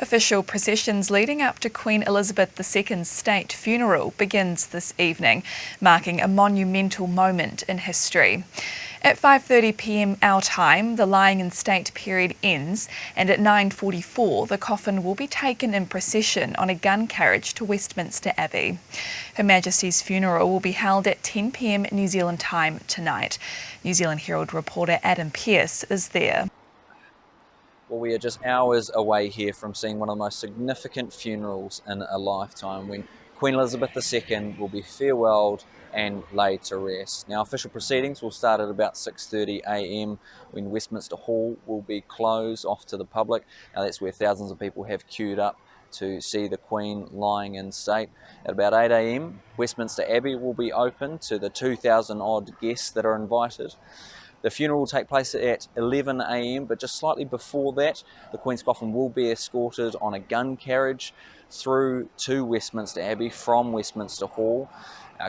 Official processions leading up to Queen Elizabeth II's state funeral begins this evening, marking a monumental moment in history. At 5:30 p.m. our time, the lying in state period ends, and at 9:44 the coffin will be taken in procession on a gun carriage to Westminster Abbey. Her Majesty's funeral will be held at 10 p.m. New Zealand time tonight. New Zealand Herald reporter Adam Pearce is there. Well, we are just hours away here from seeing one of the most significant funerals in a lifetime, when Queen Elizabeth II will be farewelled and laid to rest. Now, official proceedings will start at about 6:30 a.m. when Westminster Hall will be closed off to the public. Now, that's where thousands of people have queued up to see the Queen lying in state. At about 8 a.m, Westminster Abbey will be open to the 2,000 odd guests that are invited. The funeral will take place at 11 a.m, but just slightly before that, the Queen's coffin will be escorted on a gun carriage through to Westminster Abbey from Westminster Hall.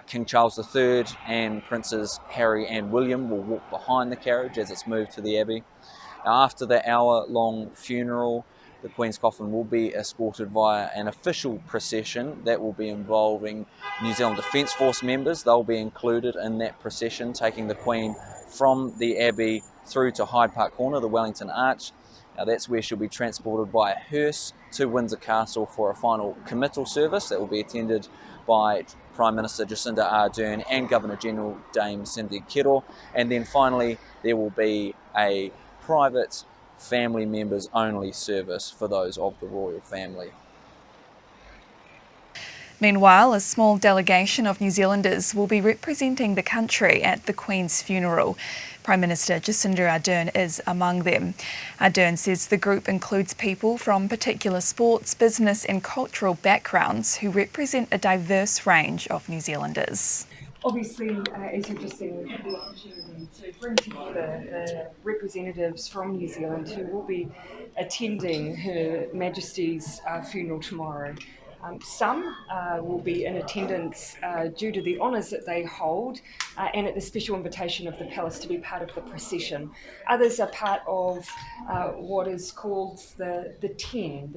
King Charles III and Princes Harry and William will walk behind the carriage as it's moved to the Abbey. Now, after the hour-long funeral, the Queen's coffin will be escorted via an official procession that will be involving New Zealand Defence Force members. They'll be included in that procession, taking the Queen from the Abbey through to Hyde Park Corner, the Wellington Arch. Now, that's where she'll be transported by a hearse to Windsor Castle for a final committal service that will be attended by Prime Minister Jacinda Ardern and Governor-General Dame nzherald. And then finally, there will be a private family members only service for those of the royal family. Meanwhile, a small delegation of New Zealanders will be representing the country at the Queen's funeral. Prime Minister Jacinda Ardern is among them. Ardern says the group includes people from particular sports, business and cultural backgrounds who represent a diverse range of New Zealanders. Obviously, as you've just seen, we've had the opportunity to bring together the representatives from New Zealand who will be attending Her Majesty's funeral tomorrow. Some will be in attendance due to the honours that they hold and at the special invitation of the palace to be part of the procession. Others are part of what is called the 10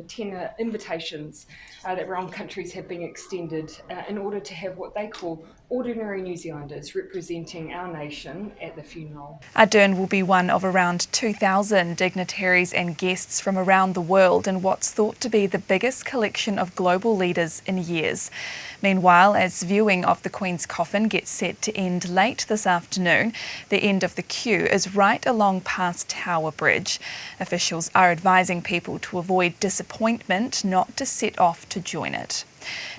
invitations that realm countries have been extended in order to have what they call ordinary New Zealanders representing our nation at the funeral. Ardern will be one of around 2,000 dignitaries and guests from around the world in what's thought to be the biggest collection of global leaders in years. Meanwhile, as viewing of the Queen's coffin gets set to end late this afternoon, the end of the queue is right along past Tower Bridge. Officials are advising people to avoid disappointment, not to set off to join it.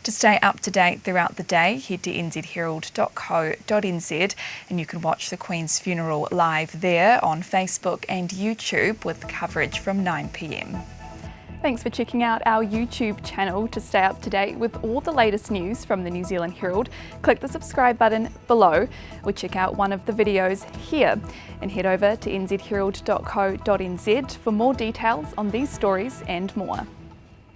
To stay up to date throughout the day, head to nzherald.co.nz and you can watch the Queen's funeral live there on Facebook and YouTube with coverage from 9 p.m. Thanks for checking out our YouTube channel. To stay up to date with all the latest news from the New Zealand Herald, click the subscribe button below or check out one of the videos here and head over to nzherald.co.nz for more details on these stories and more.